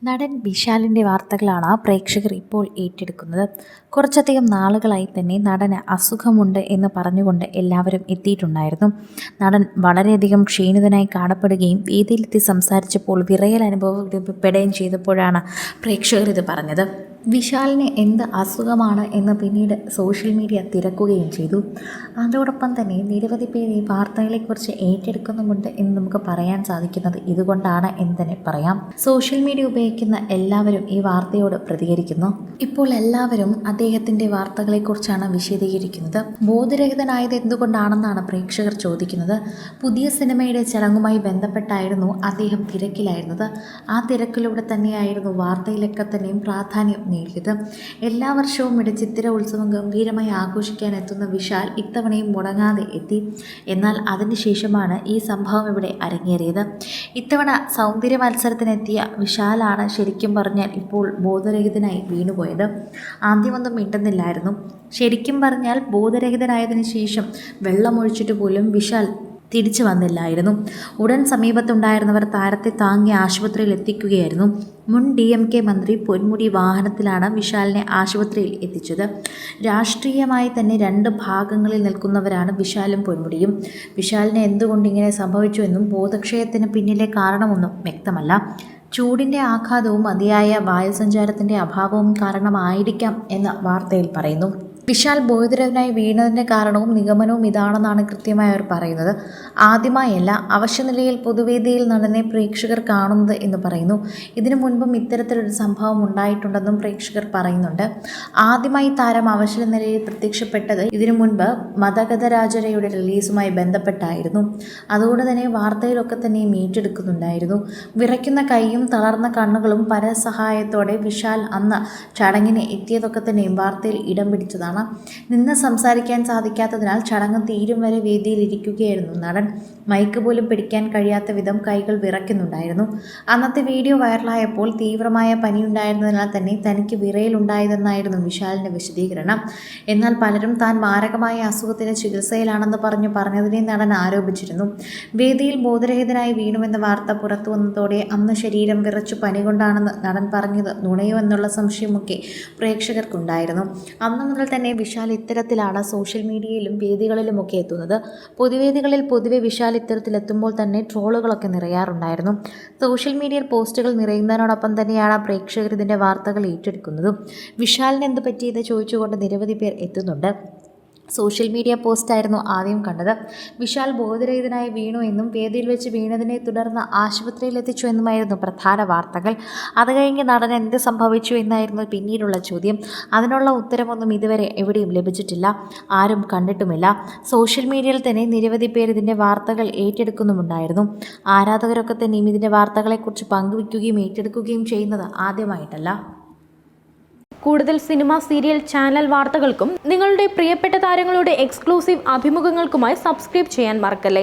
നടൻ വിശാലിൻ്റെ വാർത്തകളാണ് പ്രേക്ഷകർ ഇപ്പോൾ ഏറ്റെടുക്കുന്നത്. കുറച്ചധികം നാളുകളായി തന്നെ നടന് അസുഖമുണ്ട് എന്ന് പറഞ്ഞുകൊണ്ട് എല്ലാവരും എത്തിയിട്ടുണ്ടായിരുന്നു. നടൻ വളരെയധികം ക്ഷീണിതനായി കാണപ്പെടുകയും വേദിയിലെത്തി സംസാരിച്ചപ്പോൾ വിറയൽ അനുഭവപ്പെടുകയും ചെയ്തപ്പോഴാണ് പ്രേക്ഷകർ ഇത് പറഞ്ഞത്. വിശാലിന് എന്ത് അസുഖമാണ് എന്ന് പിന്നീട് സോഷ്യൽ മീഡിയ തിരക്കുകയും ചെയ്തു. അതോടൊപ്പം തന്നെ നിരവധി പേര് ഈ വാർത്തകളെക്കുറിച്ച് ഏറ്റെടുക്കുന്നുമുണ്ട് എന്ന് നമുക്ക് പറയാൻ സാധിക്കുന്നത് ഇതുകൊണ്ടാണ് എന്ന് തന്നെ പറയാം. സോഷ്യൽ മീഡിയ ഉപയോഗിക്കുന്ന എല്ലാവരും ഈ വാർത്തയോട് പ്രതികരിക്കുന്നു. ഇപ്പോൾ എല്ലാവരും അദ്ദേഹത്തിൻ്റെ വാർത്തകളെക്കുറിച്ചാണ് വിശദീകരിക്കുന്നത്. ബോധരഹിതനായത് എന്തുകൊണ്ടാണെന്നാണ് പ്രേക്ഷകർ ചോദിക്കുന്നത്. പുതിയ സിനിമയുടെ ചടങ്ങുമായി ബന്ധപ്പെട്ടായിരുന്നു അദ്ദേഹം തിരക്കിലായിരുന്നത്. ആ തിരക്കിലൂടെ തന്നെയായിരുന്നു വാർത്തയിലൊക്കെ തന്നെയും പ്രാധാന്യം നേടിയത്. എല്ലാ വർഷവും ഇവിടെ ചിത്തിര ഉത്സവം ഗംഭീരമായി ആഘോഷിക്കാൻ എത്തുന്ന വിശാൽ ഇത്തവണയും മുടങ്ങാതെ എത്തി. എന്നാൽ അതിനുശേഷമാണ് ഈ സംഭവം ഇവിടെ അരങ്ങേറിയത്. ഇത്തവണ സൗന്ദര്യ മത്സരത്തിനെത്തിയ വിശാലാണ് ശരിക്കും പറഞ്ഞാൽ ഇപ്പോൾ ബോധരഹിതനായി വീണുപോയത്. ആദ്യമൊന്നും മിണ്ടുന്നില്ലായിരുന്നു. ശരിക്കും പറഞ്ഞാൽ ബോധരഹിതനായതിനു ശേഷം വെള്ളമൊഴിച്ചിട്ട് പോലും വിശാൽ തിരിച്ചു വന്നില്ലായിരുന്നു. ഉടൻ സമീപത്തുണ്ടായിരുന്നവർ താരത്തെ താങ്ങി ആശുപത്രിയിൽ എത്തിക്കുകയായിരുന്നു. മുൻ DMK മന്ത്രി പൊന്മുടി വാഹനത്തിലാണ് വിശാലിനെ ആശുപത്രിയിൽ എത്തിച്ചത്. രാഷ്ട്രീയമായി തന്നെ രണ്ട് ഭാഗങ്ങളിൽ നിൽക്കുന്നവരാണ് വിശാലും പൊന്മുടിയും. വിശാലിന് എന്തുകൊണ്ട് ഇങ്ങനെ സംഭവിച്ചുവെന്നും ബോധക്ഷയത്തിന് പിന്നിലെ കാരണമൊന്നും വ്യക്തമല്ല. ചൂടിൻ്റെ ആഘാതവും അതിയായ വായുസഞ്ചാരത്തിൻ്റെ അഭാവവും കാരണമായിരിക്കാം എന്ന് വാർത്തയിൽ പറയുന്നു. വിശാൽ ബോധരഹിതനായി വീണതിൻ്റെ കാരണവും നിഗമനവും ഇതാണെന്നാണ് കൃത്യമായി അവർ പറയുന്നത്. ആദ്യമായല്ല അവശ്യനിലയിൽ പൊതുവേദിയിൽ നടനെ പ്രേക്ഷകർ കാണുന്നത് എന്ന് പറയുന്നു. ഇതിനു മുൻപും ഇത്തരത്തിലൊരു സംഭവം ഉണ്ടായിട്ടുണ്ടെന്നും പ്രേക്ഷകർ പറയുന്നുണ്ട്. ആദ്യമായി താരം അവശ്യനിലയിൽ പ്രത്യക്ഷപ്പെട്ടത് ഇതിനു മുൻപ് മതഗതരാജരയുടെ റിലീസുമായി ബന്ധപ്പെട്ടായിരുന്നു. അതുകൊണ്ട് തന്നെ വാർത്തയിലൊക്കെ തന്നെയും ഏറ്റെടുക്കുന്നുണ്ടായിരുന്നു. വിറയ്ക്കുന്ന കൈയും തളർന്ന കണ്ണുകളും പരസഹായത്തോടെ വിശാൽ അന്ന് ചടങ്ങിന് എത്തിയതൊക്കെ തന്നെയും വാർത്തയിൽ ഇടം പിടിച്ചതാണ്. നിന്ന് സംസാരിക്കാൻ സാധിക്കാത്തതിനാൽ ചടങ്ങ് തീരും വരെ വേദിയിൽ ഇരിക്കുകയായിരുന്നു നടൻ. മൈക്ക് പോലും പിടിക്കാൻ കഴിയാത്ത വിധം കൈകൾ വിറയ്ക്കുന്നുണ്ടായിരുന്നു. അന്നത്തെ വീഡിയോ വൈറലായപ്പോൾ തീവ്രമായ പനിയുണ്ടായിരുന്നതിനാൽ തന്നെ തനിക്ക് വിറയലുണ്ടായതെന്നായിരുന്നു വിശാലിൻ്റെ വിശദീകരണം. എന്നാൽ പലരും താൻ മാരകമായ അസുഖത്തിന് ചികിത്സയിലാണെന്ന് പറഞ്ഞതിനെ നടൻ ആരോപിച്ചിരുന്നു. വേദിയിൽ ബോധരഹിതനായി വീണുവെന്ന വാർത്ത പുറത്തു വന്നതോടെ അന്ന് ശരീരം വിറച്ചു പനി കൊണ്ടാണെന്ന് നടൻ പറഞ്ഞത് നുണയോ എന്നുള്ള സംശയമൊക്കെ പ്രേക്ഷകർക്കുണ്ടായിരുന്നു. അന്നു മുതൽ തന്നെ വിശാൽ ഇത്തരത്തിലാണ് സോഷ്യൽ മീഡിയയിലും വേദികളിലുമൊക്കെ എത്തുന്നത്. പൊതുവേദികളിൽ പൊതുവെ വിശാൽ ഇത്തരത്തിലെത്തുമ്പോൾ തന്നെ ട്രോളുകളൊക്കെ നിറയാറുണ്ടായിരുന്നു. സോഷ്യൽ മീഡിയയിൽ പോസ്റ്റുകൾ നിറയുന്നതിനോടൊപ്പം തന്നെയാണ് പ്രേക്ഷകർ ഇതിൻ്റെ വാർത്തകൾ ഏറ്റെടുക്കുന്നതും. വിശാലിന് എന്ത് പറ്റിയത് ചോദിച്ചുകൊണ്ട് നിരവധി പേർ എത്തുന്നുണ്ട്. സോഷ്യൽ മീഡിയ പോസ്റ്റായിരുന്നു ആദ്യം കണ്ടത്. വിശാൽ ബോധരഹിതനായി വീണു എന്നും വേദിയിൽ വെച്ച് വീണതിനെ തുടർന്ന് ആശുപത്രിയിൽ എത്തിച്ചു എന്നുമായിരുന്നു പ്രധാന വാർത്തകൾ. അത് കഴിഞ്ഞ് നടന് എന്ത് സംഭവിച്ചു എന്നായിരുന്നു പിന്നീടുള്ള ചോദ്യം. അതിനുള്ള ഉത്തരമൊന്നും ഇതുവരെ എവിടെയും ലഭിച്ചിട്ടില്ല, ആരും കണ്ടിട്ടുമില്ല. സോഷ്യൽ മീഡിയയിൽ തന്നെ നിരവധി പേർ ഇതിൻ്റെ വാർത്തകൾ ഏറ്റെടുക്കുന്നുമുണ്ടായിരുന്നു. ആരാധകരൊക്കെ തന്നെയും ഇതിൻ്റെ വാർത്തകളെക്കുറിച്ച് പങ്കുവയ്ക്കുകയും ഏറ്റെടുക്കുകയും ചെയ്യുന്നത് ആദ്യമായിട്ടല്ല. കൂടുതൽ സിനിമ, സീരിയൽ, ചാനൽ വാർത്തകൾക്കും നിങ്ങളുടെ പ്രിയപ്പെട്ട താരങ്ങളുടെ എക്സ്ക്ലൂസീവ് അഭിമുഖങ്ങൾക്കുമായി സബ്സ്ക്രൈബ് ചെയ്യാൻ മറക്കല്ലേ.